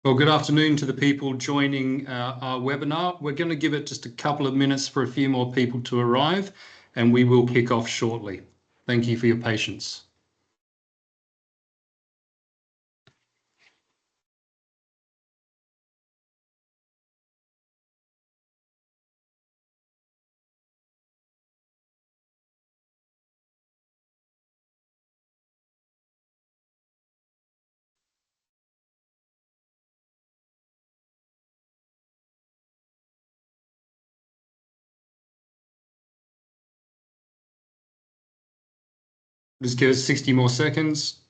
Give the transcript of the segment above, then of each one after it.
Well, good afternoon to the people joining our webinar. We're going to give it just a couple of minutes for a few more people to arrive, and we will kick off shortly. Thank you for your patience. Just give us 60 more seconds.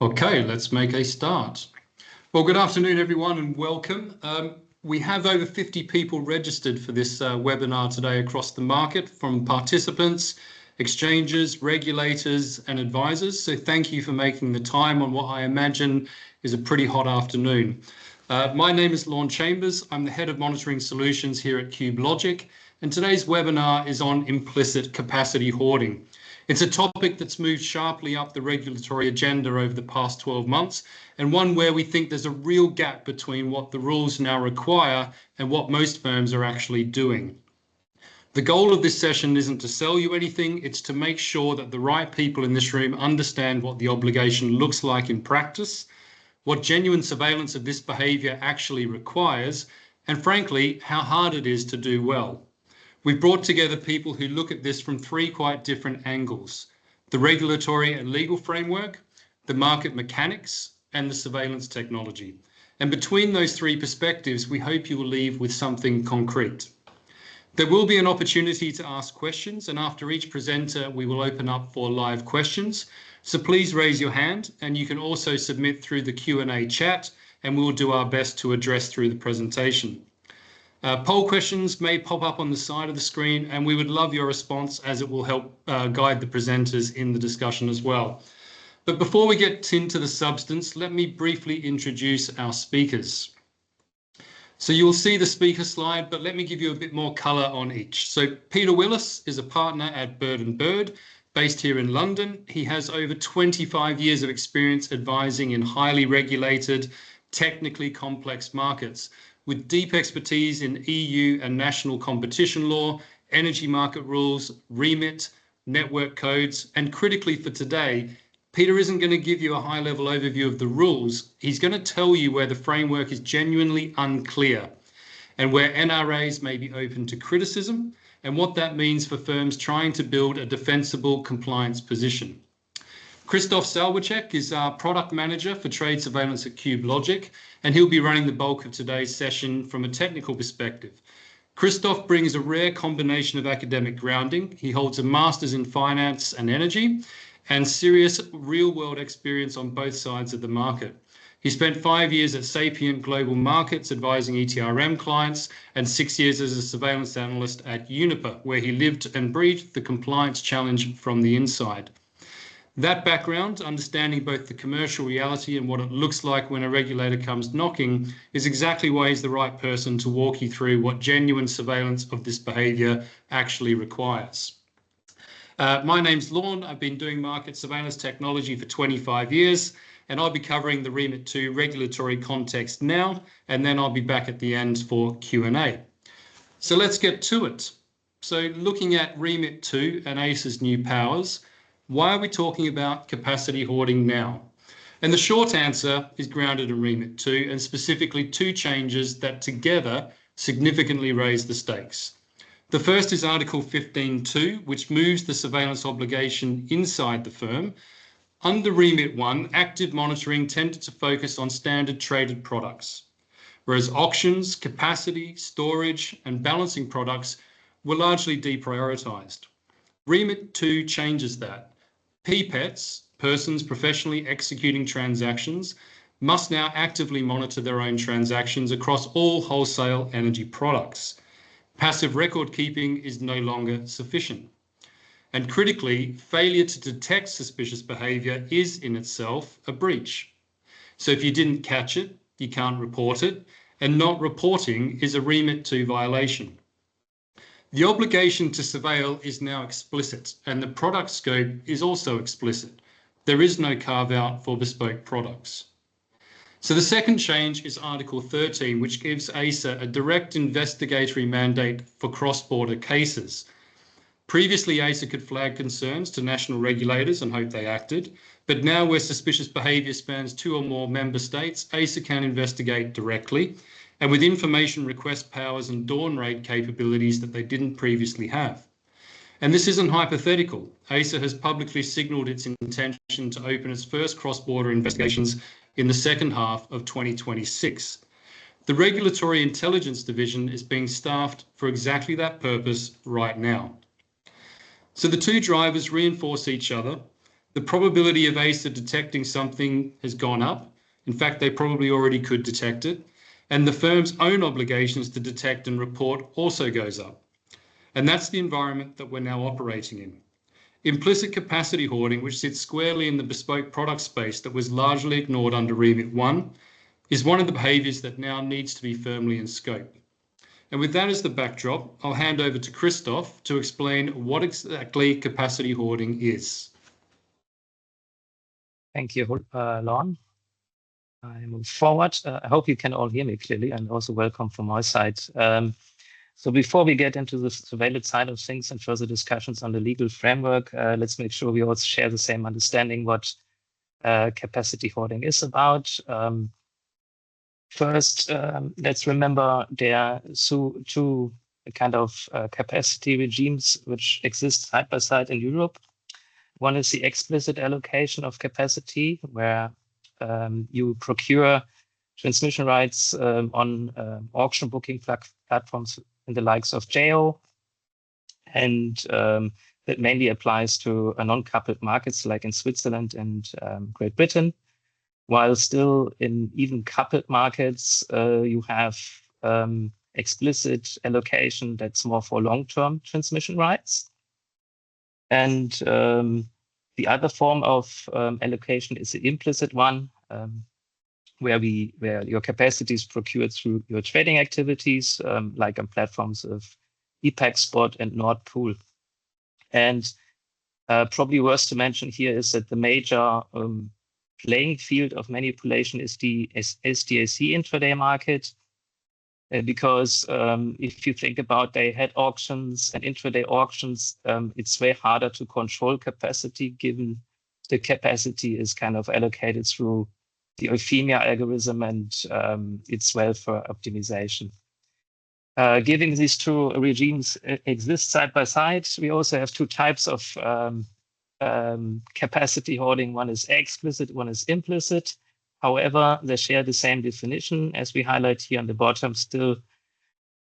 Okay, let's make a start. Well, good afternoon, everyone, and welcome. We have over 50 people registered for this webinar today across the market, from participants, exchanges, regulators, and advisors. So thank you for making the time on what I imagine is a pretty hot afternoon. My name is Lorne Chambers. I'm the Head of Monitoring Solutions here at CubeLogic, and today's webinar is on implicit capacity hoarding. It's a topic that's moved sharply up the regulatory agenda over the past 12 months, and one where we think there's a real gap between what the rules now require and what most firms are actually doing. The goal of this session isn't to sell you anything, it's to make sure that the right people in this room understand what the obligation looks like in practice, what genuine surveillance of this behaviour actually requires, and frankly, how hard it is to do well. We've brought together people who look at this from three quite different angles: the regulatory and legal framework, the market mechanics, and the surveillance technology. And between those three perspectives, we hope you will leave with something concrete. There will be an opportunity to ask questions, and after each presenter, we will open up for live questions. So please raise your hand, and you can also submit through the Q&A chat, and we will do our best to address through the presentation. Poll questions may pop up on the side of the screen, and we would love your response, as it will help guide the presenters in the discussion as well. But before we get into the substance, let me briefly introduce our speakers. So you'll see the speaker slide, but let me give you a bit more colour on each. So Peter Willis is a partner at Bird & Bird, based here in London. He has over 25 years of experience advising in highly regulated, technically complex markets, with deep expertise in EU and national competition law, energy market rules, REMIT, network codes, and critically for today, Peter isn't going to give you a high-level overview of the rules. He's going to tell you where the framework is genuinely unclear and where NRAs may be open to criticism, and what that means for firms trying to build a defensible compliance position. Christoph Salwacek is our product manager for trade surveillance at CubeLogic, and he'll be running the bulk of today's session from a technical perspective. Christoph brings a rare combination of academic grounding. He holds a master's in finance and energy and serious real-world experience on both sides of the market. He spent 5 years at Sapient Global Markets advising ETRM clients, and 6 years as a surveillance analyst at Uniper, where he lived and breathed the compliance challenge from the inside. That background, understanding both the commercial reality and what it looks like when a regulator comes knocking, is exactly why he's the right person to walk you through what genuine surveillance of this behaviour actually requires. My name's Lorne. I've been doing market surveillance technology for 25 years, and I'll be covering the REMIT II regulatory context now, and then I'll be back at the end for Q&A. So let's get to it. So looking at REMIT II and ACER's new powers, why are we talking about capacity hoarding now? And the short answer is grounded in REMIT II, and specifically two changes that together significantly raise the stakes. The first is Article 15.2, which moves the surveillance obligation inside the firm. Under REMIT I, active monitoring tended to focus on standard traded products, whereas auctions, capacity, storage, and balancing products were largely deprioritised. REMIT II changes that. PPETs, persons professionally executing transactions, must now actively monitor their own transactions across all wholesale energy products. Passive record keeping is no longer sufficient. And critically, failure to detect suspicious behaviour is in itself a breach. So if you didn't catch it, you can't report it, and not reporting is a REMIT II violation. The obligation to surveil is now explicit, and the product scope is also explicit. There is no carve-out for bespoke products. So the second change is Article 13, which gives ACER a direct investigatory mandate for cross-border cases. Previously, ACER could flag concerns to national regulators and hope they acted, but now where suspicious behaviour spans 2 or more member states, ACER can investigate directly, and with information request powers and dawn raid capabilities that they didn't previously have. And this isn't hypothetical. ACER has publicly signalled its intention to open its first cross-border investigations in the second half of 2026. The Regulatory Intelligence Division is being staffed for exactly that purpose right now. So the two drivers reinforce each other. The probability of ACER detecting something has gone up. In fact, they probably already could detect it. And the firm's own obligations to detect and report also goes up. And that's the environment that we're now operating in. Implicit capacity hoarding, which sits squarely in the bespoke product space that was largely ignored under REMIT I, is one of the behaviours that now needs to be firmly in scope. And with that as the backdrop, I'll hand over to Christoph to explain what exactly capacity hoarding is. Thank you, Lon. I move forward. I hope you can all hear me clearly, and also welcome from my side. So before we get into the surveillance side of things and further discussions on the legal framework, let's make sure we also share the same understanding what capacity hoarding is about. First, let's remember there are two kind of capacity regimes which exist side by side in Europe. One is the explicit allocation of capacity, where you procure transmission rights on auction booking platforms in the likes of JO, and that mainly applies to non-coupled markets like in Switzerland and Great Britain. While still in even coupled markets, you have explicit allocation that's more for long-term transmission rights. And the other form of allocation is the implicit one, where your capacity is procured through your trading activities, like on platforms of EPAC Spot and Nord Pool. And probably worth to mention here is that the major playing field of manipulation is the SDAC intraday market, because if you think about day-ahead auctions and intraday auctions, it's way harder to control capacity given the capacity is kind of allocated through the Euphemia algorithm and its welfare optimization. Given these two regimes exist side by side, we also have two types of capacity hoarding. One is explicit, one is implicit. However, they share the same definition, as we highlight here on the bottom, still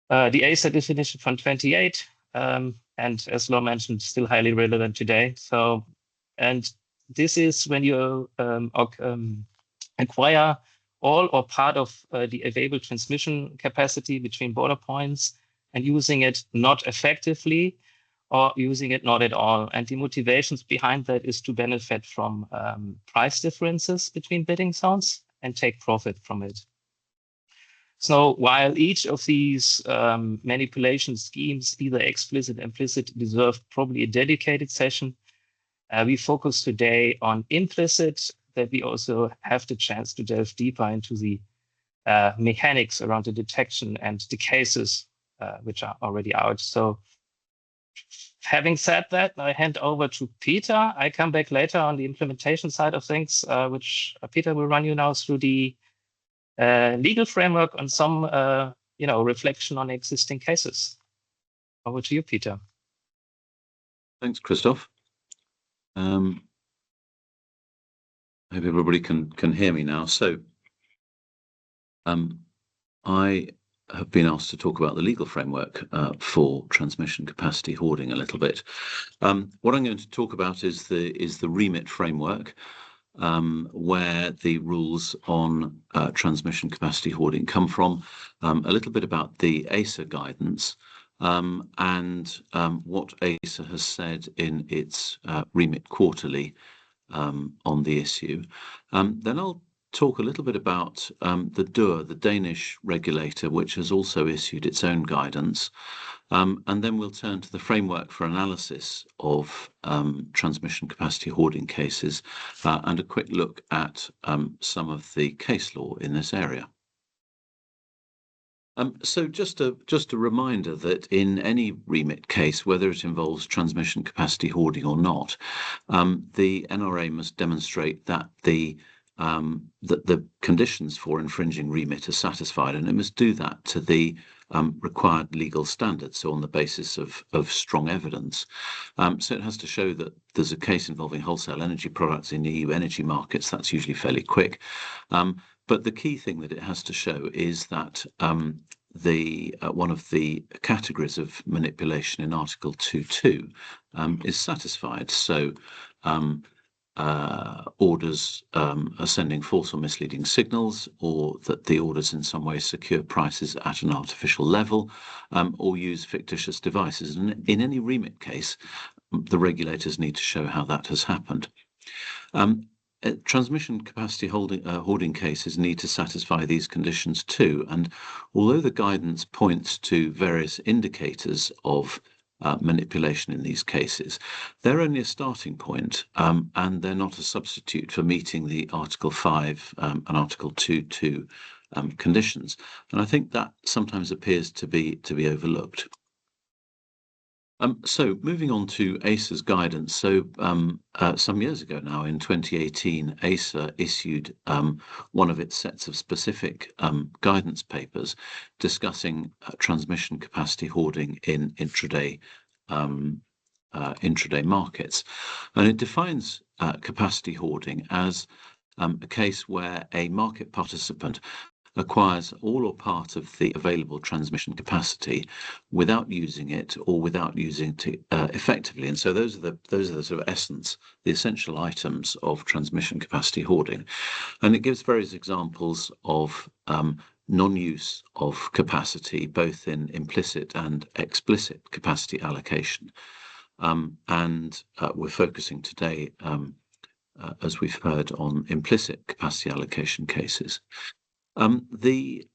the ACER definition from 28, and as Law mentioned, still highly relevant today. So, and this is when you acquire all or part of the available transmission capacity between border points and using it not effectively or using it not at all. And the motivations behind that is to benefit from price differences between bidding zones and take profit from it. So while each of these manipulation schemes, either explicit or implicit, deserve probably a dedicated session, we focus today on implicit, that we also have the chance to delve deeper into the mechanics around the detection and the cases which are already out. So having said that, I hand over to Peter. I come back later on the implementation side of things, which Peter will run you now through the legal framework on some reflection on existing cases. Over to you, Peter. Thanks, Christoph. I hope everybody can hear me now. So I have been asked to talk about the legal framework for transmission capacity hoarding a little bit. What I'm going to talk about is the REMIT framework. where the rules on transmission capacity hoarding come from, a little bit about the ACER guidance, and what ACER has said in its REMIT quarterly on the issue. Then I'll talk a little bit about the DUR, the Danish regulator, which has also issued its own guidance. And then we'll turn to the framework for analysis of transmission capacity hoarding cases and a quick look at some of the case law in this area. So just a reminder that in any REMIT case, whether it involves transmission capacity hoarding or not, the NRA must demonstrate that the conditions for infringing REMIT are satisfied, and it must do that to the required legal standards, so on the basis of strong evidence. So it has to show that there's a case involving wholesale energy products in EU energy markets. That's usually fairly quick. But the key thing that it has to show is that one of the categories of manipulation in Article 2.2 is satisfied. So orders are sending false or misleading signals, or that the orders in some way secure prices at an artificial level, or use fictitious devices. And in any REMIT case, the regulators need to show how that has happened. Transmission capacity hoarding cases need to satisfy these conditions too. And although the guidance points to various indicators of manipulation in these cases, they're only a starting point, and they're not a substitute for meeting the Article 5 and Article 2.2 conditions. And I think that sometimes appears to be overlooked. So moving on to ACER's guidance. So some years ago now, in 2018, ACER issued one of its sets of specific guidance papers discussing transmission capacity hoarding in intraday markets. And it defines capacity hoarding as a case where a market participant acquires all or part of the available transmission capacity without using it, or without using it effectively. And so those are the sort of the essential items of transmission capacity hoarding. And it gives various examples of non-use of capacity, both in implicit and explicit capacity allocation. And we're focusing today, as we've heard, on implicit capacity allocation cases. The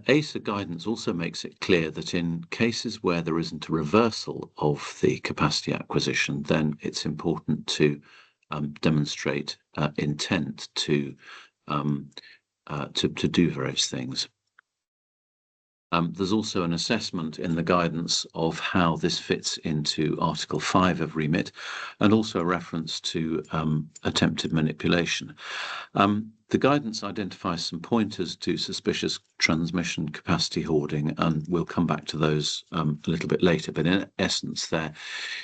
ACER guidance also makes it clear that in cases where there isn't a reversal of the capacity acquisition, then it's important to demonstrate intent to do various things. There's also an assessment in the guidance of how this fits into Article 5 of REMIT, and also a reference to attempted manipulation. The guidance identifies some pointers to suspicious transmission capacity hoarding, and we'll come back to those a little bit later. But in essence, they're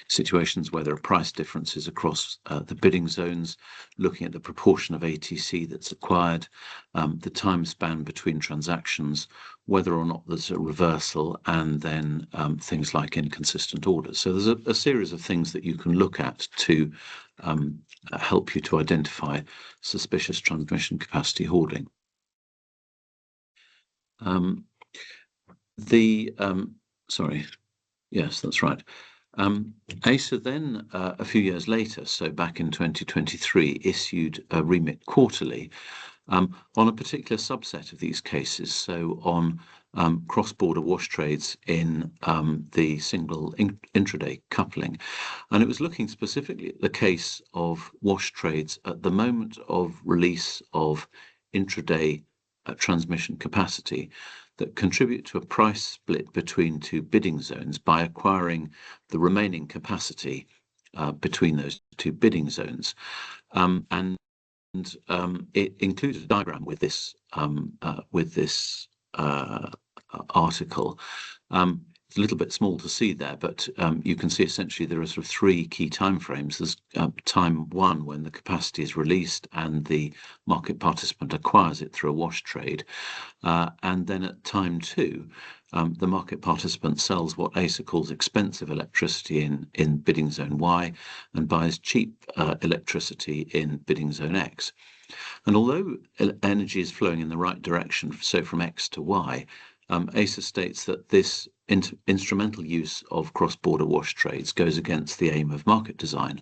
situations where there are price differences across the bidding zones, looking at the proportion of ATC that's acquired, the time span between transactions, whether or not there's a reversal, and then things like inconsistent orders. So there's a series of things that you can look at to help you to identify suspicious transmission capacity hoarding. Sorry, yes, that's right. ACER then, a few years later, so back in 2023, issued a REMIT quarterly on a particular subset of these cases, so on cross-border wash trades in the single intraday coupling. And it was looking specifically at the case of wash trades at the moment of release of intraday transmission capacity that contribute to a price split between two bidding zones by acquiring the remaining capacity between those two bidding zones. And it included a diagram with this article. it's a little bit small to see there, but you can see essentially there are sort of three key timeframes. There's time one when the capacity is released and the market participant acquires it through a wash trade. And then at time two, the market participant sells what ACER calls expensive electricity in bidding zone Y and buys cheap electricity in bidding zone X. And although energy is flowing in the right direction, so from X to Y, ACER states that this instrumental use of cross-border wash trades goes against the aim of market design.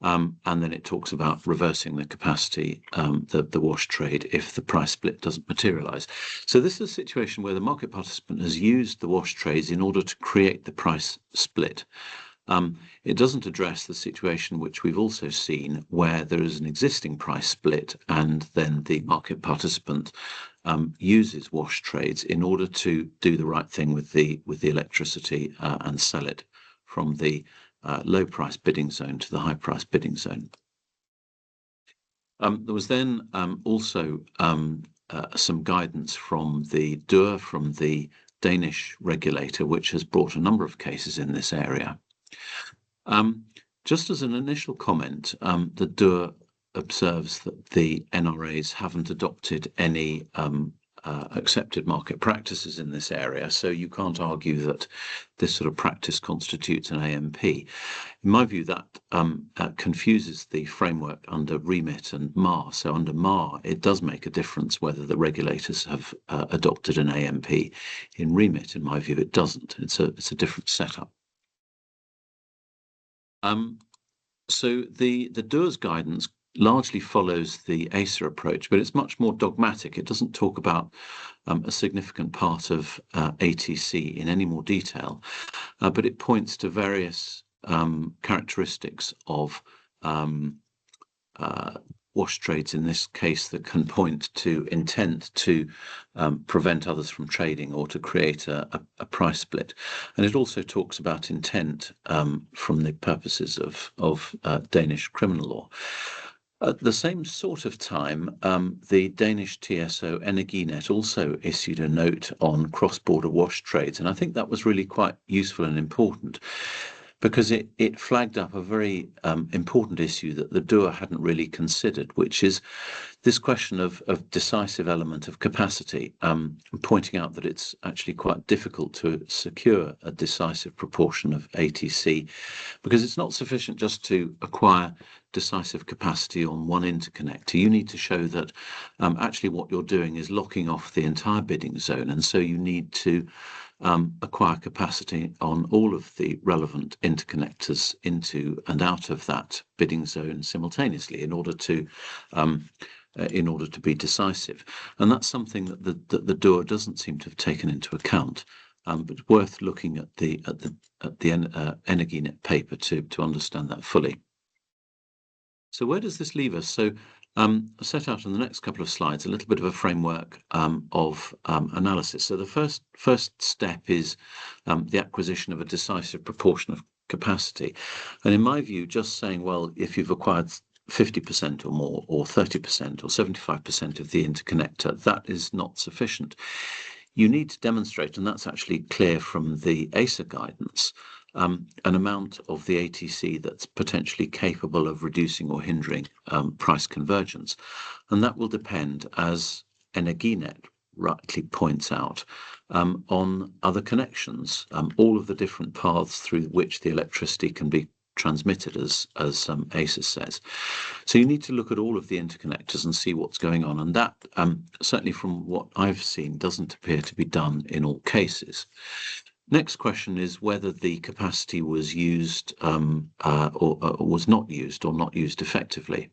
And then it talks about reversing the capacity, the wash trade, if the price split doesn't materialize. So this is a situation where the market participant has used the wash trades in order to create the price split. It doesn't address the situation which we've also seen where there is an existing price split and then the market participant uses wash trades in order to do the right thing with the electricity and sell it from the low price bidding zone to the high price bidding zone. There was then also some guidance from the DUR, from the Danish regulator, which has brought a number of cases in this area. Just as an initial comment, the DUR observes that the NRAs haven't adopted any accepted market practices in this area, so you can't argue that this sort of practice constitutes an AMP. In my view, that confuses the framework under REMIT and MAR. So under MAR, it does make a difference whether the regulators have adopted an AMP. In REMIT, in my view, it doesn't. It's a different setup. So the DUR's guidance largely follows the ACER approach, but it's much more dogmatic. It doesn't talk about a significant part of ATC in any more detail, but it points to various characteristics of wash trades in this case that can point to intent to prevent others from trading or to create a price split. And it also talks about intent from the purposes of Danish criminal law. At the same sort of time, the Danish TSO Energinet also issued a note on cross-border wash trades, and I think that was really quite useful and important, because it flagged up a very important issue that the DUR hadn't really considered, which is this question of decisive element of capacity, pointing out that it's actually quite difficult to secure a decisive proportion of ATC, because it's not sufficient just to acquire decisive capacity on one interconnector. You need to show that actually what you're doing is locking off the entire bidding zone, and so you need to acquire capacity on all of the relevant interconnectors into and out of that bidding zone simultaneously in order to be decisive. And that's something that the DUR doesn't seem to have taken into account, but worth looking at the Energinet paper to understand that fully. So where does this leave us? So I set out in the next couple of slides a little bit of a framework of analysis. So the first step is the acquisition of a decisive proportion of capacity. And in my view, just saying, well, if you've acquired 50% or more, or 30% or 75% of the interconnector, that is not sufficient. You need to demonstrate, and that's actually clear from the ACER guidance, an amount of the ATC that's potentially capable of reducing or hindering price convergence. And that will depend, as Energinet rightly points out, on other connections, all of the different paths through which the electricity can be transmitted, as ACER says. So you need to look at all of the interconnectors and see what's going on. And that, certainly from what I've seen, doesn't appear to be done in all cases. Next question is whether the capacity was used or was not used or not used effectively.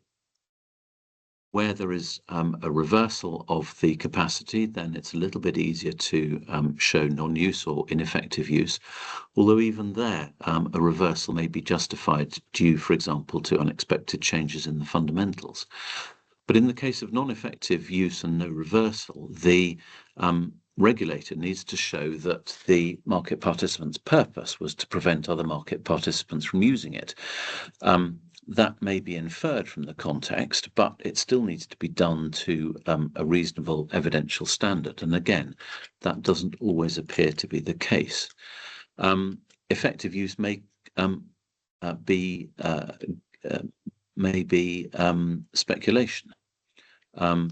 Where there is a reversal of the capacity, then it's a little bit easier to show non-use or ineffective use, although even there a reversal may be justified due, for example, to unexpected changes in the fundamentals. But in the case of non-effective use and no reversal, the regulator needs to show that the market participant's purpose was to prevent other market participants from using it. that may be inferred from the context, but it still needs to be done to a reasonable evidential standard. And again, that doesn't always appear to be the case. Effective use may be speculation,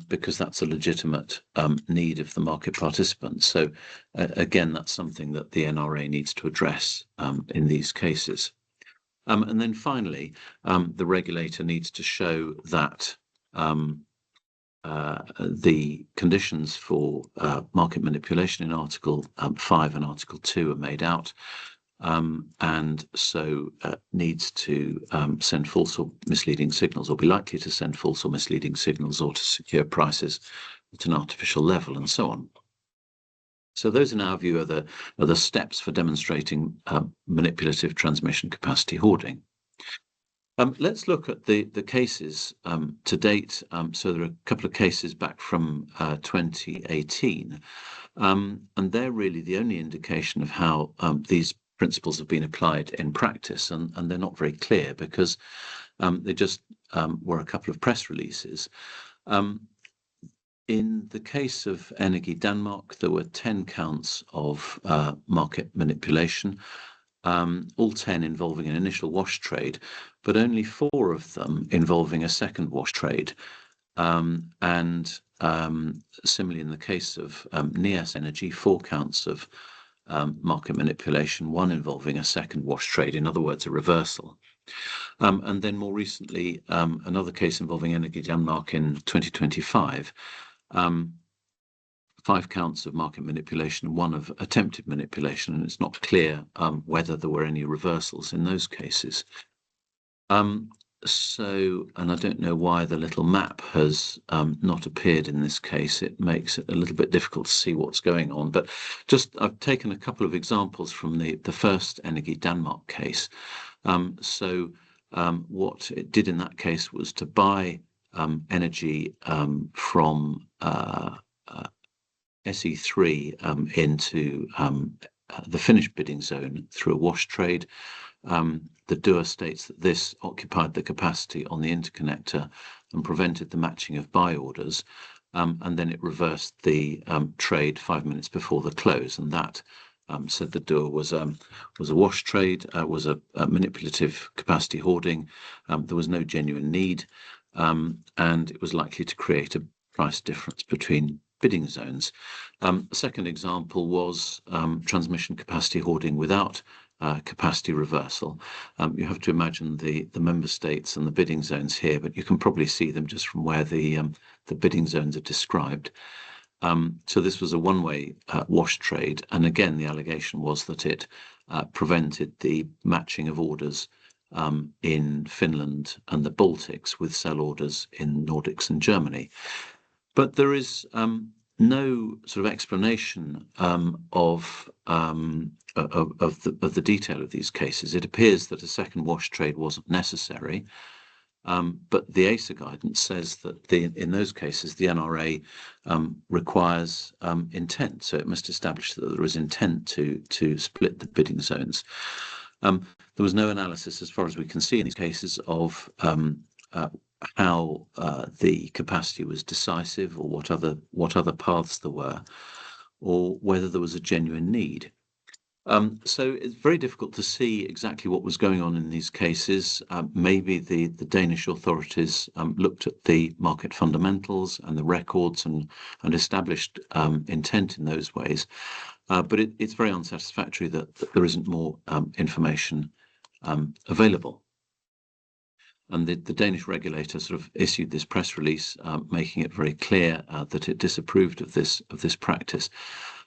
because that's a legitimate need of the market participants. So again, that's something that the NRA needs to address in these cases. And then finally, the regulator needs to show that the conditions for market manipulation in Article 5 and Article 2 are made out, and so needs to send false or misleading signals, or be likely to send false or misleading signals, or to secure prices at an artificial level, and so on. So those, in our view, are the steps for demonstrating manipulative transmission capacity hoarding. Let's look at the cases to date. So there are a couple of cases back from 2018, and they're really the only indication of how these principles have been applied in practice, and they're not very clear, because they just were a couple of press releases. In the case of Energy Denmark, there were 10 counts of market manipulation, all 10 involving an initial wash trade, but only 4 of them involving a second wash trade. And similarly, in the case of Neas Energy, 4 counts of market manipulation, 1 involving a second wash trade, in other words, a reversal. And then more recently, another case involving Energy Denmark in 2025, 5 counts of market manipulation, 1 of attempted manipulation, and it's not clear whether there were any reversals in those cases. So, and I don't know why the little map has not appeared in this case. It makes it a little bit difficult to see what's going on. But just, I've taken a couple of examples from the first Energy Denmark case. So what it did in that case was to buy energy from SE3 into the Finnish bidding zone through a wash trade. The doer states that this occupied the capacity on the interconnector and prevented the matching of buy orders, and then it reversed the trade 5 minutes before the close, and that, said the doer, was a wash trade, was a manipulative capacity hoarding. There was no genuine need, and it was likely to create a price difference between bidding zones. The second example was transmission capacity hoarding without capacity reversal. You have to imagine the member states and the bidding zones here, but you can probably see them just from where the bidding zones are described. So this was a one-way wash trade, and again the allegation was that it prevented the matching of orders in Finland and the Baltics with sell orders in Nordics and Germany. But there is no sort of explanation of the detail of these cases. It appears that a second wash trade wasn't necessary, but the ACER guidance says that in those cases the NRA requires intent, so it must establish that there is intent to split the bidding zones. There was no analysis, as far as we can see in these cases, of how the capacity was decisive, or what other paths there were, or whether there was a genuine need. So it's very difficult to see exactly what was going on in these cases. Maybe the Danish authorities looked at the market fundamentals and the records and established intent in those ways, but it's very unsatisfactory that there isn't more information available. And the Danish regulator sort of issued this press release, making it very clear that it disapproved of this practice,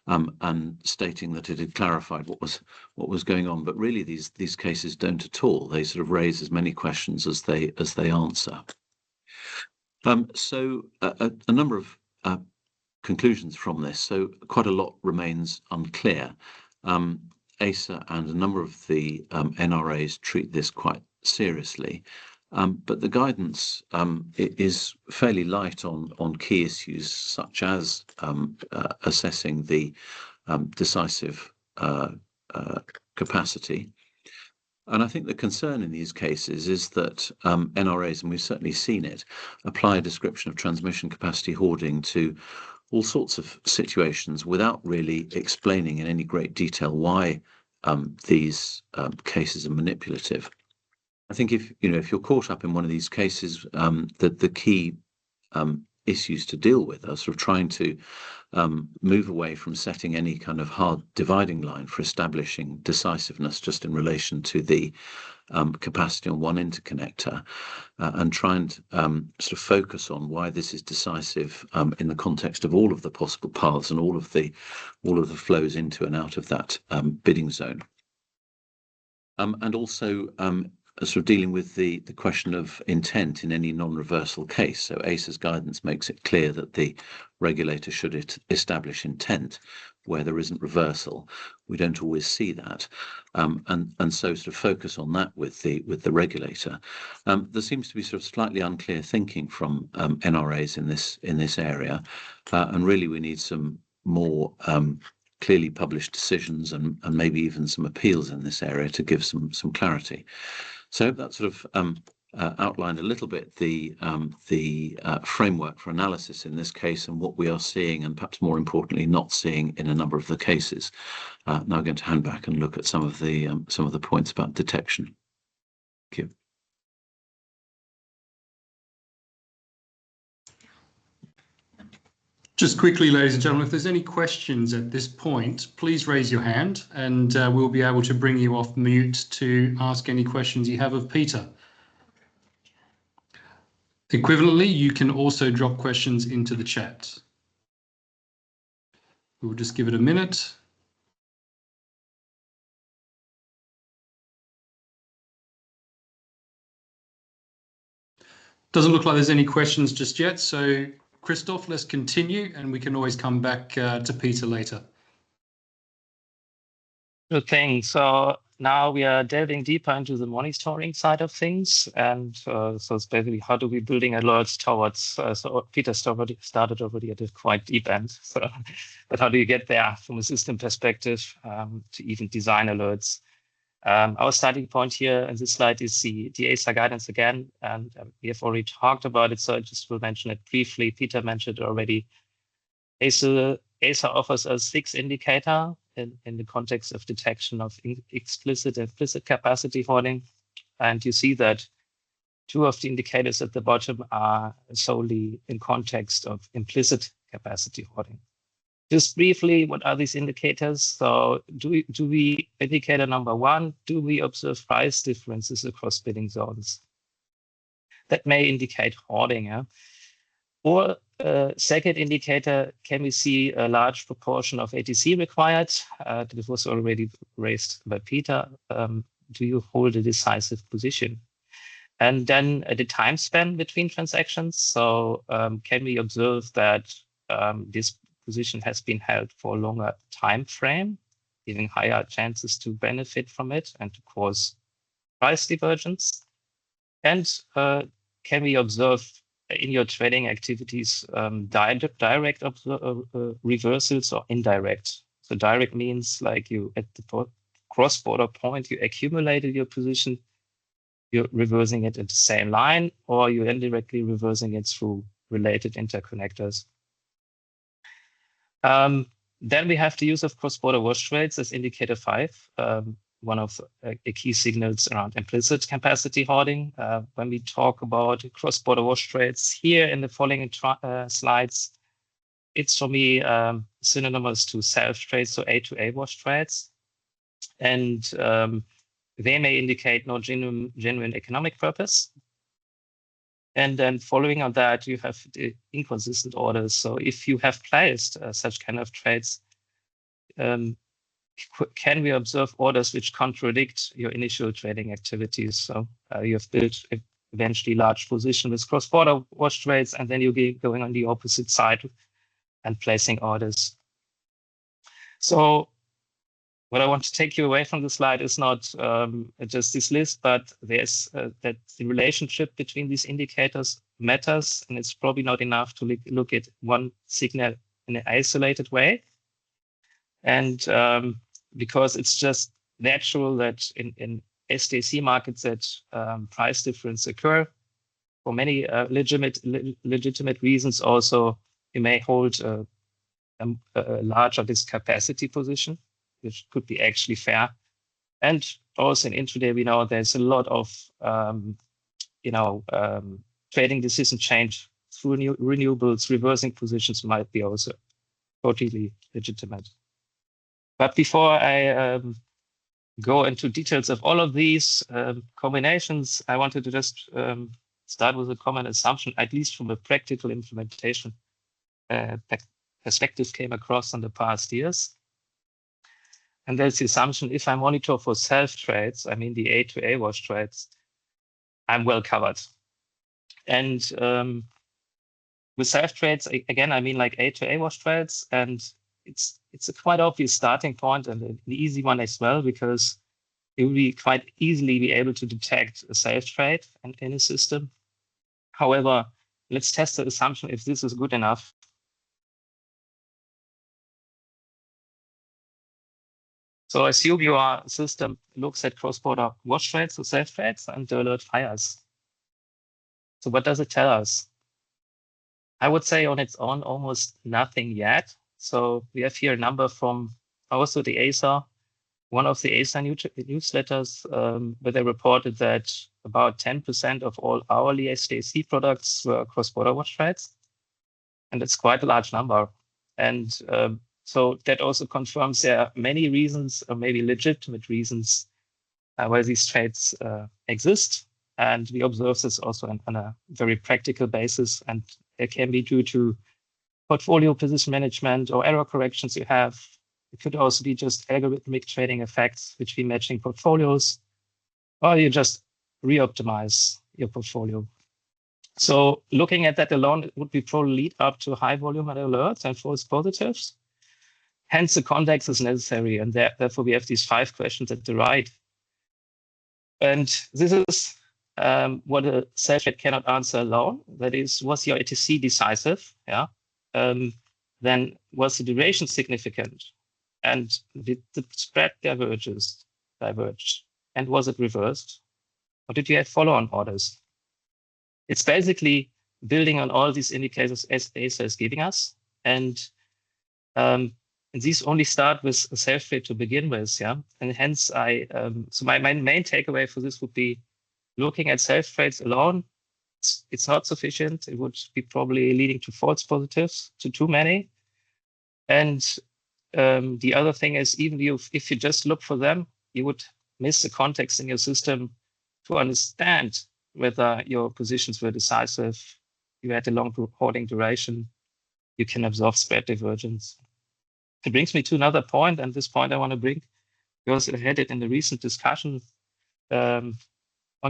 and stating that it had clarified what was going on. But really, these cases don't at all. They sort of raise as many questions as they answer. So a number of conclusions from this. So quite a lot remains unclear. ACER and a number of the NRAs treat this quite seriously. But the guidance is fairly light on key issues, such as assessing the decisive capacity. And I think the concern in these cases is that NRAs, and we've certainly seen it, apply a description of transmission capacity hoarding to all sorts of situations without really explaining in any great detail why these cases are manipulative. I think if you're caught up in one of these cases, the key issues to deal with are sort of trying to move away from setting any kind of hard dividing line for establishing decisiveness just in relation to the capacity on one interconnector, and try and sort of focus on why this is decisive in the context of all of the possible paths and all of the flows into and out of that bidding zone, and also sort of dealing with the question of intent in any non-reversal case. So ACER's guidance makes it clear that the regulator should establish intent where there isn't reversal. We don't always see that, and so sort of focus on that with the regulator. There seems to be sort of slightly unclear thinking from NRAs in this area, and really we need some more clearly published decisions and maybe even some appeals in this area to give some clarity. So that sort of outlined a little bit the framework for analysis in this case and what we are seeing, and perhaps more importantly, not seeing in a number of the cases. Now I'm going to hand back and look at some of the points about detection. Thank you. Just quickly, ladies and gentlemen, if there's any questions at this point, please raise your hand and we'll be able to bring you off mute to ask any questions you have of Peter. Equivalently, you can also drop questions into the chat. We'll just give it a minute. Doesn't look like there's any questions just yet, so Christoph, let's continue, and we can always come back to Peter later. Good thing. So now we are delving deeper into the monitoring side of things, and so it's basically how do we building alerts towards. So Peter started already at a quite deep end. So, but how do you get there from a system perspective to even design alerts? Our starting point here in this slide is the ACER guidance again, and we have already talked about it, so I just will mention it briefly. Peter mentioned it already. ACER offers a 6 indicator in the context of detection of explicit and implicit capacity hoarding, and you see that 2 of the indicators at the bottom are solely in context of implicit capacity hoarding. Just briefly, what are these indicators? So do we indicator number 1, do we observe price differences across bidding zones? That may indicate hoarding. Yeah? Or second indicator, can we see a large proportion of ATC required? That was already raised by Peter. Do you hold a decisive position? And then the time span between transactions. So can we observe that this position has been held for a longer time frame, giving higher chances to benefit from it and to cause price divergence? And can we observe in your trading activities direct reversals or indirect? So direct means like you at the cross-border point, you accumulated your position, you're reversing it in the same line, or you're indirectly reversing it through related interconnectors. Then we have the use of cross-border wash trades as indicator 5, one of the key signals around implicit capacity hoarding. When we talk about cross-border wash trades here in the following slides, it's for me synonymous to self-trades, so A-to-A wash trades. And they may indicate no genuine economic purpose. And then following on that, you have the inconsistent orders. So if you have placed such kind of trades, can we observe orders which contradict your initial trading activities? So you have built eventually large position with cross-border wash trades, and then you're going on the opposite side and placing orders. So what I want to take you away from the slide is not just this list, but there's that the relationship between these indicators matters, and it's probably not enough to look at one signal in an isolated way. And because it's just natural that in SDC markets that price difference occur. For many legitimate reasons, also you may hold a larger disk capacity position, which could be actually fair. And also in intraday, we know there's a lot of trading decision change through renewables. Reversing positions might be also totally legitimate. But before I go into details of all of these combinations, I wanted to just start with a common assumption, at least from a practical implementation perspective came across in the past years. And there's the assumption, if I monitor for self-trades, I mean the A-to-A wash trades, I'm well covered. And with self-trades, again, I mean like A-to-A wash trades, and it's a quite obvious starting point and an easy one as well, because it will be quite easily be able to detect a self-trade in a system. However, let's test the assumption if this is good enough. So assume your system looks at cross-border wash trades or self-trades and the alert fires. So what does it tell us? I would say on its own, almost nothing yet. So we have here a number from also the ACER, one of the ACER newsletters, where they reported that about 10% of all hourly SDC products were cross-border wash trades. And it's quite a large number. And so that also confirms there are many reasons, or maybe legitimate reasons, why these trades exist. And we observe this also on a very practical basis. And it can be due to portfolio position management or error corrections you have. It could also be just algorithmic trading effects between matching portfolios, or you just re-optimize your portfolio. So looking at that alone, it would be probably lead up to high volume alerts and false positives. Hence, the context is necessary, and therefore we have these 5 questions at the right. And this is what a self-trade cannot answer alone. That is, was your ATC decisive? Yeah. Then was the duration significant? And did the spread diverge? And was it reversed? Or did you have follow-on orders? It's basically building on all these indicators as ACER is giving us. And these only start with a self-trade to begin with, yeah. And hence so my main takeaway for this would be looking at self-trades alone. It's not sufficient. It would be probably leading to false positives, to too many. And the other thing is, even if you just look for them, you would miss the context in your system to understand whether your positions were decisive, you had a long hoarding duration, you can absorb spread divergence. It brings me to another point, and this point I want to bring, because I had it in the recent discussion on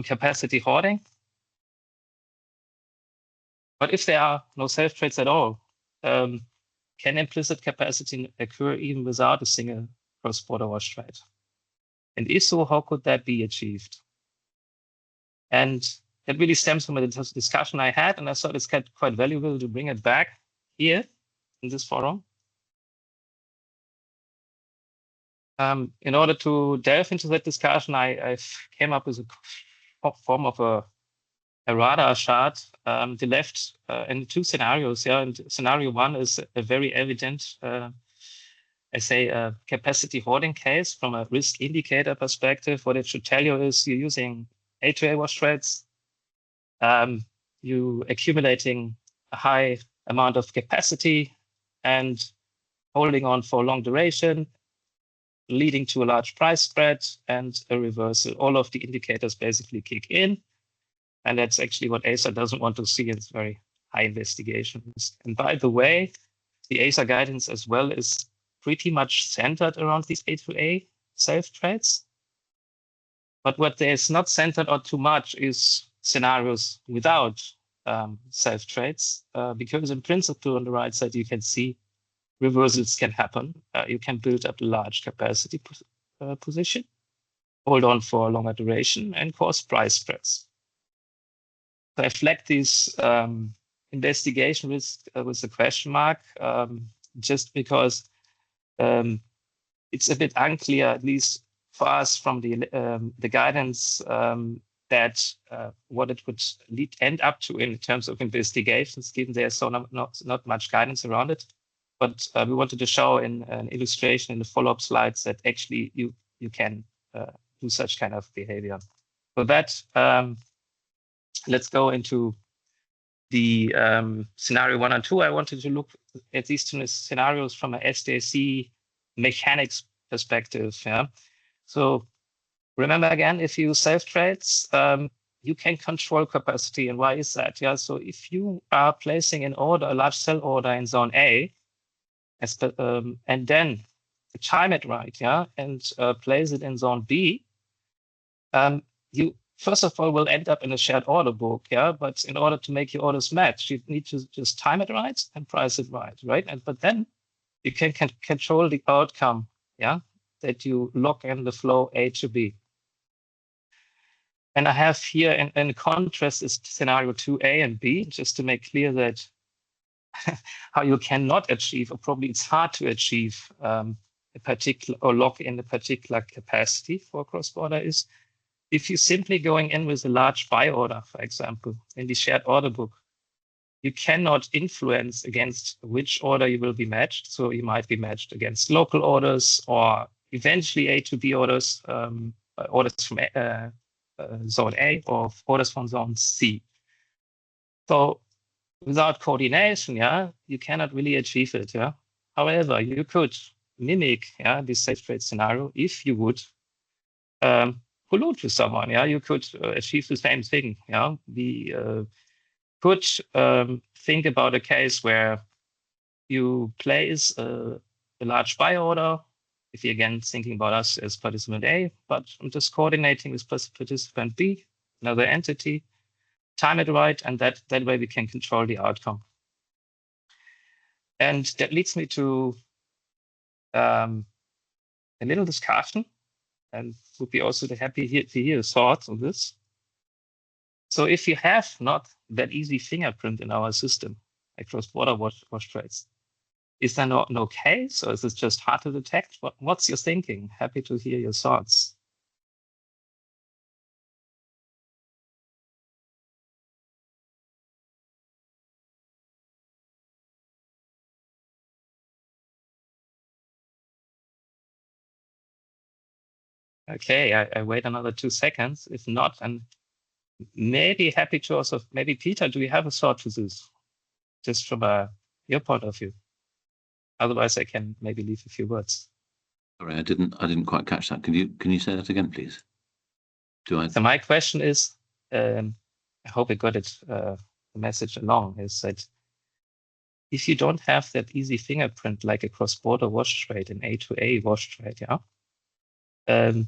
capacity hoarding. But if there are no self-trades at all, can implicit capacity occur even without a single cross-border wash trade? And if so, how could that be achieved? And that really stems from a discussion I had, and I thought it's quite valuable to bring it back here in this forum. In order to delve into that discussion, I came up with a form of a radar chart. The left in 2 scenarios. Yeah, and scenario 1 is a very evident, I say, a capacity hoarding case from a risk indicator perspective. What it should tell you is you're using A-to-A wash trades, you accumulating a high amount of capacity and holding on for a long duration, leading to a large price spread and a reversal. All of the indicators basically kick in. And that's actually what ACER doesn't want to see. It's very high investigations. And by the way, the ACER guidance as well is pretty much centered around these A-to-A self-trades. But what there's not centered on too much is scenarios without self-trades, because in principle on the right side, you can see reversals can happen. You can build up a large capacity position, hold on for a longer duration, and cause price spreads. So I flagged this investigation risk with a question mark, just because it's a bit unclear, at least for us from the guidance that what it would end up to in terms of investigations, given there's so not much guidance around it. But we wanted to show in an illustration in the follow-up slides that actually you can do such kind of behavior. For that, let's go into the scenario 1 and 2. I wanted to look at these two scenarios from an SDLC mechanics perspective. Yeah. So remember again, if you self-trades, you can control capacity. And why is that? Yeah. So if you are placing an order, a large sell order in zone A, and then time it right, yeah, and place it in zone B, you first of all will end up in a shared order book, yeah. But in order to make your orders match, you need to just time it right and price it right? But then you can control the outcome, yeah, that you lock in the flow A to B. And I have here in contrast is scenario 2A and B, just to make clear that how you cannot achieve, or probably it's hard to achieve a particular or lock in a particular capacity for cross-border is if you're simply going in with a large buy order, for example, in the shared order book, you cannot influence against which order you will be matched. So you might be matched against local orders or eventually A to B orders, orders from zone A or orders from zone C. So without coordination, yeah, you cannot really achieve it. Yeah. However, you could mimic, yeah, this safe trade scenario if you would collude with someone. Yeah, you could achieve the same thing. Yeah, we could think about a case where you place a large buy order. If you're again thinking about us as participant A, but I'm just coordinating with participant B, another entity, time it right, and that way we can control the outcome. And that leads me to a little discussion, and would be also happy to hear your thoughts on this. So if you have not that easy fingerprint in our system across border wash trades, is there no case, or is it just hard to detect? What's your thinking? Happy to hear your thoughts. Okay, I wait another 2 seconds. If not, and maybe happy to also, maybe Peter, do you have a thought to this? Just from your point of view. Otherwise, I can maybe leave a few words. Sorry, I didn't quite catch that. Can you say that again, please? So my question is, I hope I got it, the message along, is that if you don't have that easy fingerprint like a cross-border wash trade, an A2A wash trade, yeah,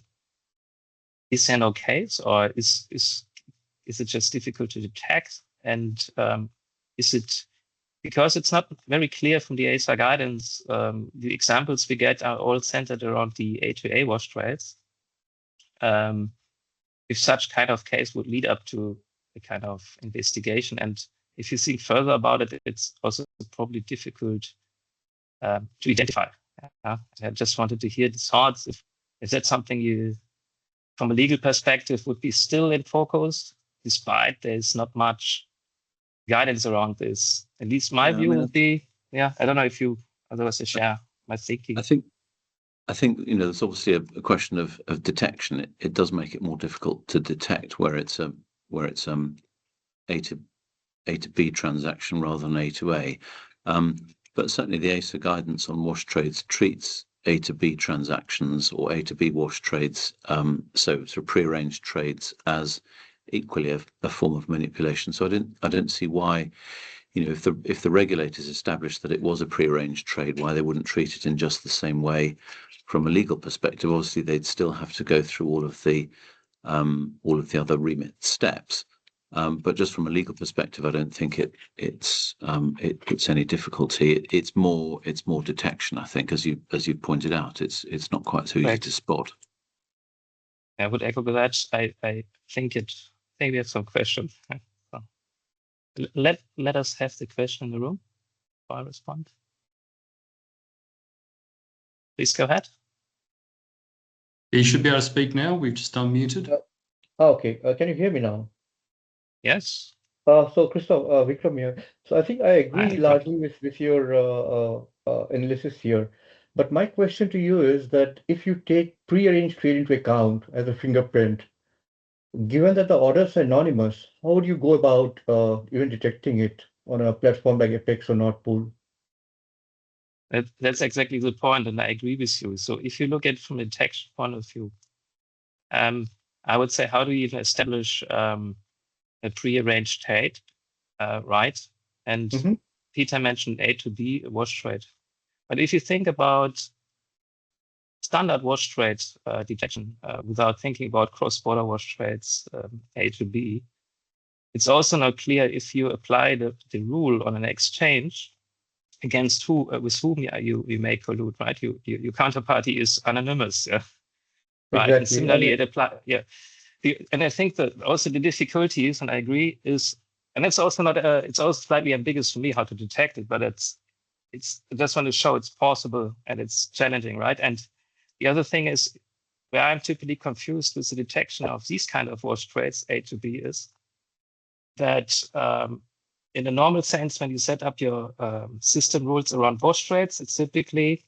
is there no case, or is it just difficult to detect? And is it because it's not very clear from the ACER guidance? The examples we get are all centered around the A2A wash trades. If such kind of case would lead up to a kind of investigation, and if you think further about it, it's also probably difficult to identify. I just wanted to hear the thoughts. If that's something you, from a legal perspective, would be still in focus, despite there's not much guidance around this. At least my view would be, yeah, I don't know if you otherwise share my thinking. I think there's obviously a question of detection. It does make it more difficult to detect where it's A to B transaction rather than A to A. But certainly the ACER guidance on wash trades treats A to B transactions or A to B wash trades, so prearranged trades, as equally a form of manipulation. So I don't see why, if the regulators established that it was a prearranged trade, why they wouldn't treat it in just the same way from a legal perspective. Obviously, they'd still have to go through all of the other REMIT steps. But just from a legal perspective, I don't think it's any difficulty. It's more detection, I think, as you pointed out. It's not quite so easy to spot. I would echo with that. I think we have some questions. So let us have the question in the room before I respond. Please go ahead. You should be able to speak now. We've just unmuted. Okay. Can you hear me now? Yes. So Christoph, Vikram here. So I think I agree Hi, largely with your analysis here. But my question to you is that if you take prearranged trade into account as a fingerprint, given that the orders are anonymous, how would you go about even detecting it on a platform like Apex or Nordpool? That's exactly the point, and I agree with you. So if you look at it from a detection point of view, I would say, how do you even establish a prearranged trade, right? And Peter mentioned A to B wash trade. But if you think about standard wash trade detection without thinking about cross-border wash trades A to B, it's also not clear if you apply the rule on an exchange against who with whom you may collude, right? Your counterparty is anonymous, yeah, right? Exactly. And similarly, it applies, yeah. And I think that also the difficulty is, and I agree, is, and it's also not, it's also slightly ambiguous for me how to detect it, but it's I just want to show it's possible and it's challenging, right? And the other thing is where I'm typically confused with the detection of these kind of wash trades A to B is that in a normal sense, when you set up your system rules around wash trades, it's typically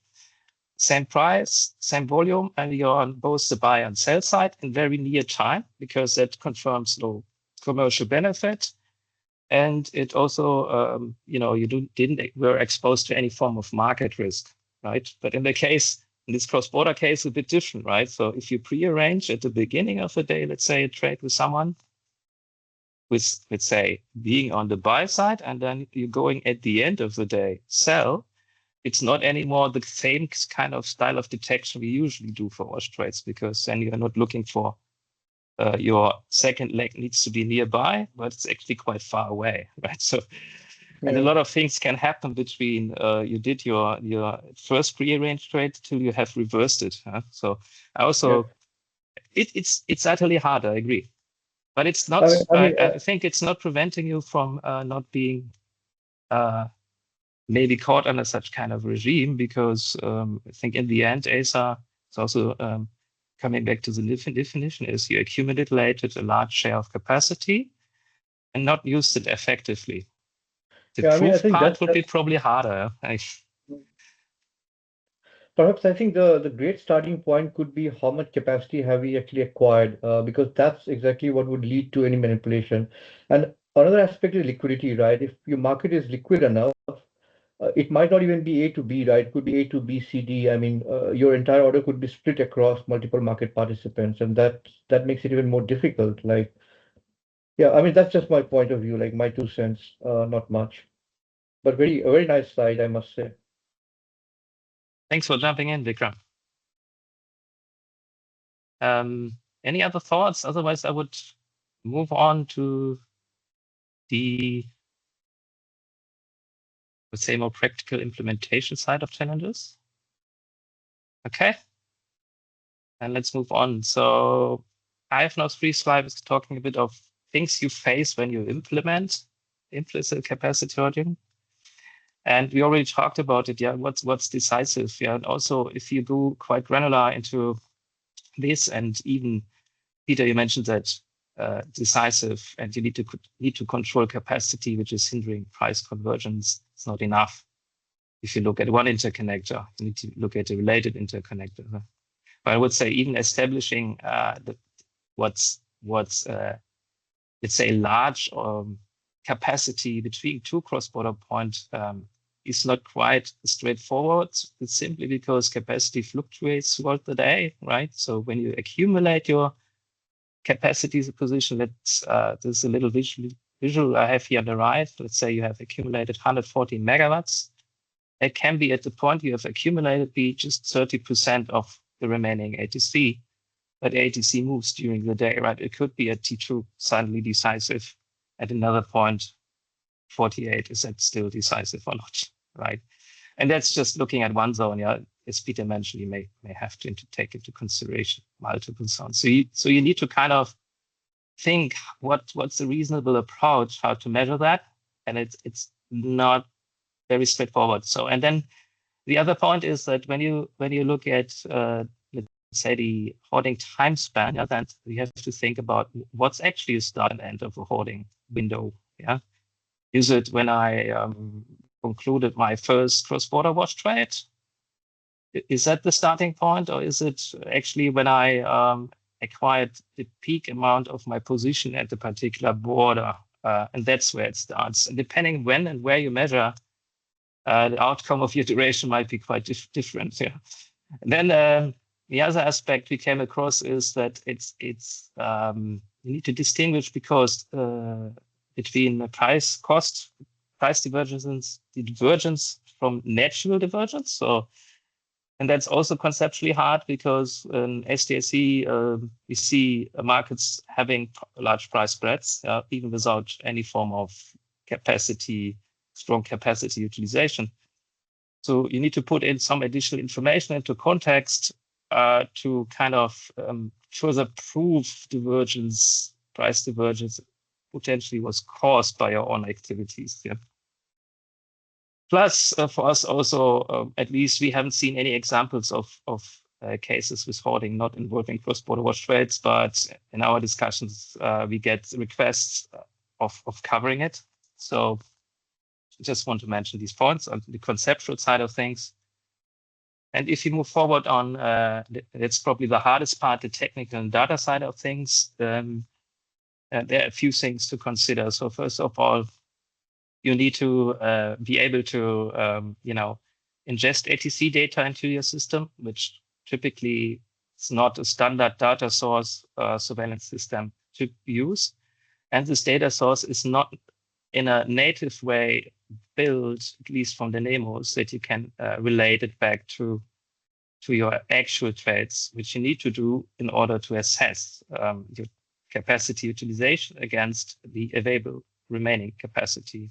same price, same volume, and you're on both the buy and sell side in very near time, because that confirms low commercial benefit. And it also, you were exposed to any form of market risk, right? But in this cross-border case, a bit different, right? So if you pre-arrange at the beginning of the day, let's say a trade with someone, with, let's say, being on the buy side, and then you're going at the end of the day sell, it's not anymore the same kind of style of detection we usually do for wash trades, because then you're not looking for your second leg needs to be nearby, but it's actually quite far away, right? So, and a lot of things can happen between you did your first pre-arranged trade till you have reversed it. Huh? So I also, it's utterly hard, I agree. But it's not, I think it's not preventing you from not being maybe caught under such kind of regime, because I think in the end, ACER is also coming back to the definition is you accumulated a large share of capacity and not used it effectively. The proof part would be probably harder. Perhaps I think the great starting point could be how much capacity have we actually acquired, because that's exactly what would lead to any manipulation. And another aspect is liquidity, right? If your market is liquid enough, it might not even be A to B, right? It could be A to B, C, D. I mean, your entire order could be split across multiple market participants, and that makes it even more difficult. Like, yeah, I mean, that's just my point of view, like my 2 cents, not much, but a very nice slide, I must say. Thanks for jumping in, Vikram. Any other thoughts? Otherwise, I would move on to the, let's say, more practical implementation side of challenges. Okay. And let's move on. So I have now 3 slides talking a bit of things you face when you implement implicit capacity hoarding. And we already talked about it. Yeah, what's decisive? Yeah, and also if you go quite granular into this, and even Peter, you mentioned that decisive, and you need to control capacity, which is hindering price convergence. It's not enough. If you look at one interconnector, you need to look at a related interconnector. But I would say even establishing what's let's say large capacity between 2 cross-border points is not quite straightforward. It's simply because capacity fluctuates throughout the day, right? So when you accumulate your capacity position, there's a little visual I have here on the right. Let's say you have accumulated 140 megawatts. It can be at the point you have accumulated be just 30% of the remaining ATC, but ATC moves during the day, right? It could be a T2 suddenly decisive at another point, 48, is that still decisive or not, right? And that's just looking at one zone. Yeah, as Peter mentioned, you may have to take into consideration multiple zones. So you need to kind of think what's a reasonable approach, how to measure that, and it's not very straightforward. So, and then the other point is that when you look at let's say, the hoarding time span, yeah, then we have to think about what's actually a start and end of a hoarding window. Yeah, is it when I concluded my first cross-border watch trade? Is that the starting point, or is it actually when I acquired the peak amount of my position at the particular border? And that's where it starts. And depending when and where you measure, the outcome of your duration might be quite different. Yeah. And then the other aspect we came across is that you need to distinguish because between the price divergence from natural divergence. So, and that's also conceptually hard because in SDLC we see markets having large price spreads, even without any form of strong capacity utilization. So you need to put in some additional information into context to kind of further prove price divergence potentially was caused by your own activities. Yeah. Plus, for us also, at least we haven't seen any examples of cases with hoarding not involving cross-border watch trades, but in our discussions, we get requests of covering it. So just want to mention these points on the conceptual side of things. And if you move forward on, that's probably the hardest part, the technical and data side of things, there are a few things to consider. So first of all, you need to be able to, ingest ATC data into your system, which typically is not a standard data source surveillance system to use. And this data source is not in a native way built, at least from the NEMOs, that you can relate it back to your actual trades, which you need to do in order to assess your capacity utilization against the available remaining capacity.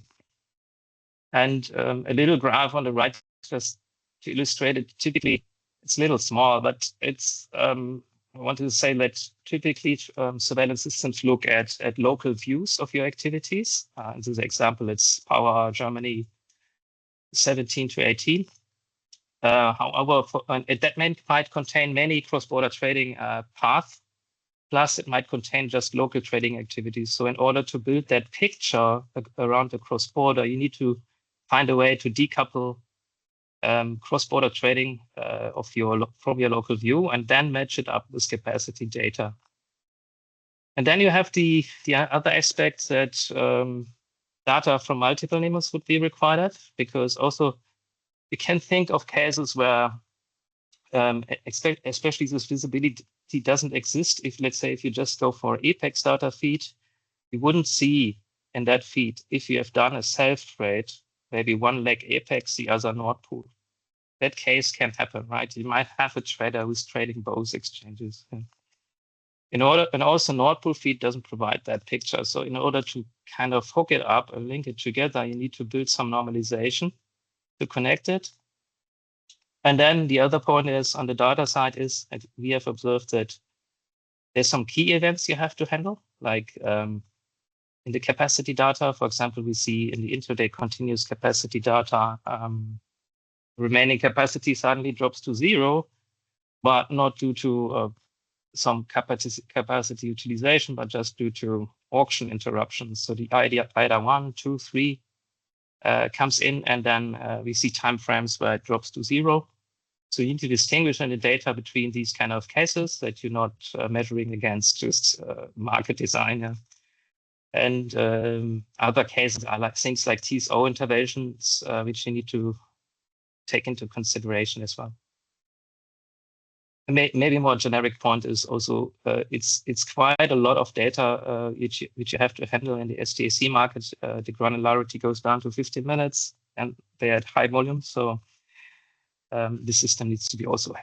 And a little graph on the right just to illustrate it. Typically, it's a little small, but it's I wanted to say that typically surveillance systems look at local views of your activities. In this example, it's Power Germany 17 to 18. However, that might contain many cross-border trading paths. Plus, it might contain just local trading activities. So in order to build that picture around the cross-border, you need to find a way to decouple cross-border trading from your local view and then match it up with capacity data. And then you have the other aspect that data from multiple NEMOs would be required, because also you can think of cases where especially this visibility doesn't exist. If, let's say, if you just go for Apex data feed, you wouldn't see in that feed if you have done a self-trade, maybe one leg Apex, the other Nord Pool. That case can happen, right? You might have a trader who's trading both exchanges. And also Nord Pool feed doesn't provide that picture. So in order to kind of hook it up and link it together, you need to build some normalization to connect it. And then the other point is on the data side is that we have observed that there's some key events you have to handle, like in the capacity data, for example, we see in the intraday continuous capacity data, remaining capacity suddenly drops to 0, but not due to some capacity utilization, but just due to auction interruptions. So the IDA 1, 2, 3 comes in, and then we see timeframes where it drops to 0. So you need to distinguish in the data between these kind of cases that you're not measuring against just market design. And other cases are like things like TSO interventions, which you need to take into consideration as well. Maybe a more generic point is also it's quite a lot of data which you have to handle in the SDAC market. The granularity goes down to 15 minutes, and they're at high volume. So the system needs to be also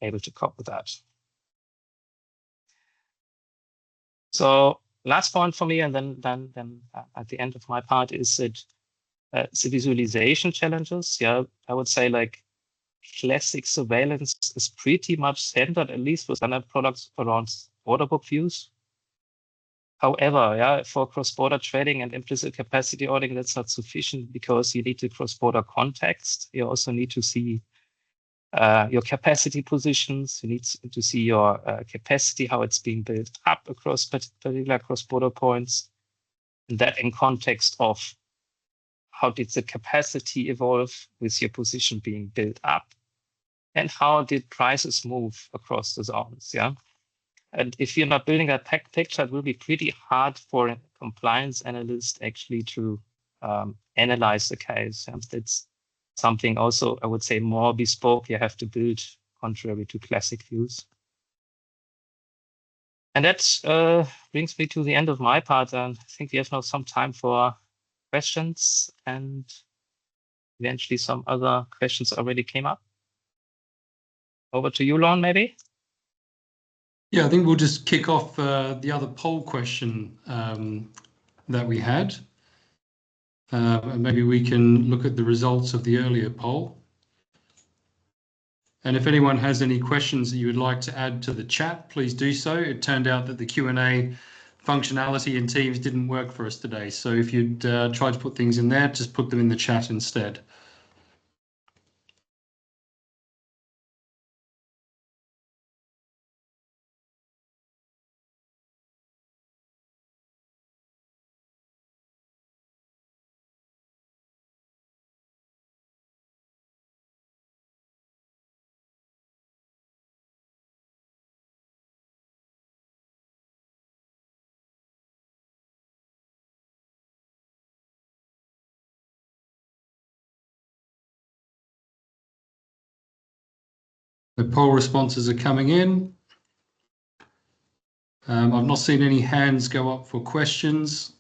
able to cope with that. So last point for me, and then at the end of my part is that the visualization challenges. Yeah, I would say like classic surveillance is pretty much centered, at least with standard products, around order book views. However, yeah, for cross-border trading and implicit capacity hoarding, that's not sufficient because you need the cross-border context. You also need to see your capacity positions. You need to see your capacity, how it's being built up across particular cross-border points. And that in context of how did the capacity evolve with your position being built up, and how did prices move across the zones, yeah? And if you're not building that picture, it will be pretty hard for a compliance analyst actually to analyze the case. And that's something also, I would say, more bespoke you have to build, contrary to classic views. And that brings me to the end of my part. And I think we have now some time for questions, and eventually some other questions already came up. Over to you, Lon, maybe? Yeah, I think we'll just kick off the other poll question that we had. And maybe we can look at the results of the earlier poll. And if anyone has any questions that you would like to add to the chat, please do so. It turned out that the Q&A functionality in Teams didn't work for us today. So if you'd try to put things in there, just put them in the chat instead. The poll responses are coming in. I've not seen any hands go up for questions.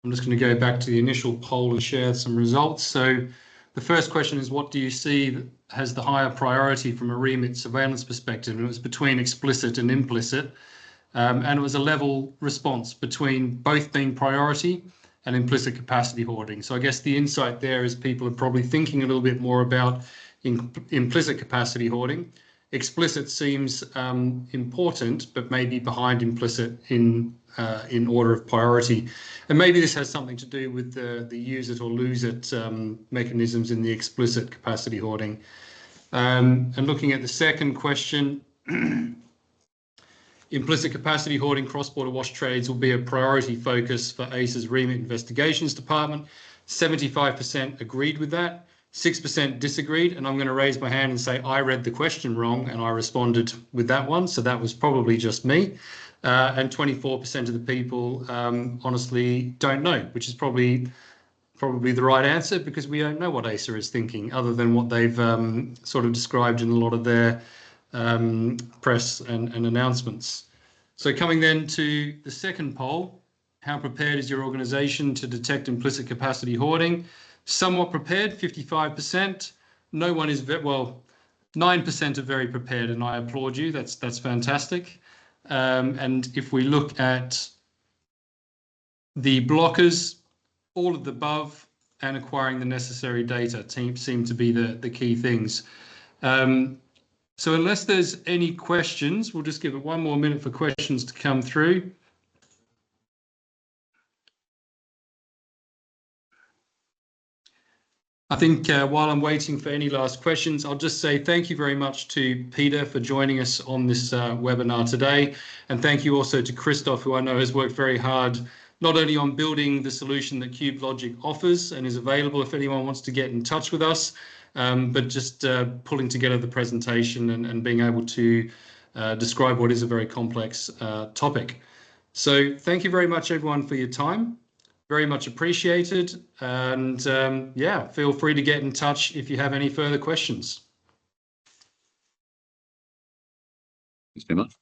I'm just going to go back to the initial poll and share some results. So the first question is, what do you see that has the higher priority from a REMIT surveillance perspective? And it was between explicit and implicit. And it was a level response between both being priority and implicit capacity hoarding. So I guess the insight there is people are probably thinking a little bit more about implicit capacity hoarding. Explicit seems important, but maybe behind implicit in order of priority. And maybe this has something to do with the use it or lose it mechanisms in the explicit capacity hoarding. And looking at the second question, implicit capacity hoarding cross-border wash trades will be a priority focus for ACER's REMIT investigations department. 75% agreed with that, 6% disagreed, and I'm going to raise my hand and say I read the question wrong and I responded with that one, so that was probably just me. And 24% of the people honestly don't know, which is probably the right answer, because we don't know what ACER is thinking other than what they've sort of described in a lot of their press and announcements. So coming then to the second poll, how prepared is your organisation to detect implicit capacity hoarding? Somewhat prepared, 55%. No one is, well, 9% are very prepared, and I applaud you. That's fantastic. And if we look at the blockers, all of the above and acquiring the necessary data seem to be the key things. So unless there's any questions, we'll just give it one more minute for questions to come through. I think while I'm waiting for any last questions, I'll just say thank you very much to Peter for joining us on this webinar today. And thank you also to Christoph, who I know has worked very hard, not only on building the solution that CubeLogic offers and is available if anyone wants to get in touch with us, but just pulling together the presentation and being able to describe what is a very complex topic. So thank you very much, everyone, for your time. Very much appreciated. And yeah, feel free to get in touch if you have any further questions. Thanks very much.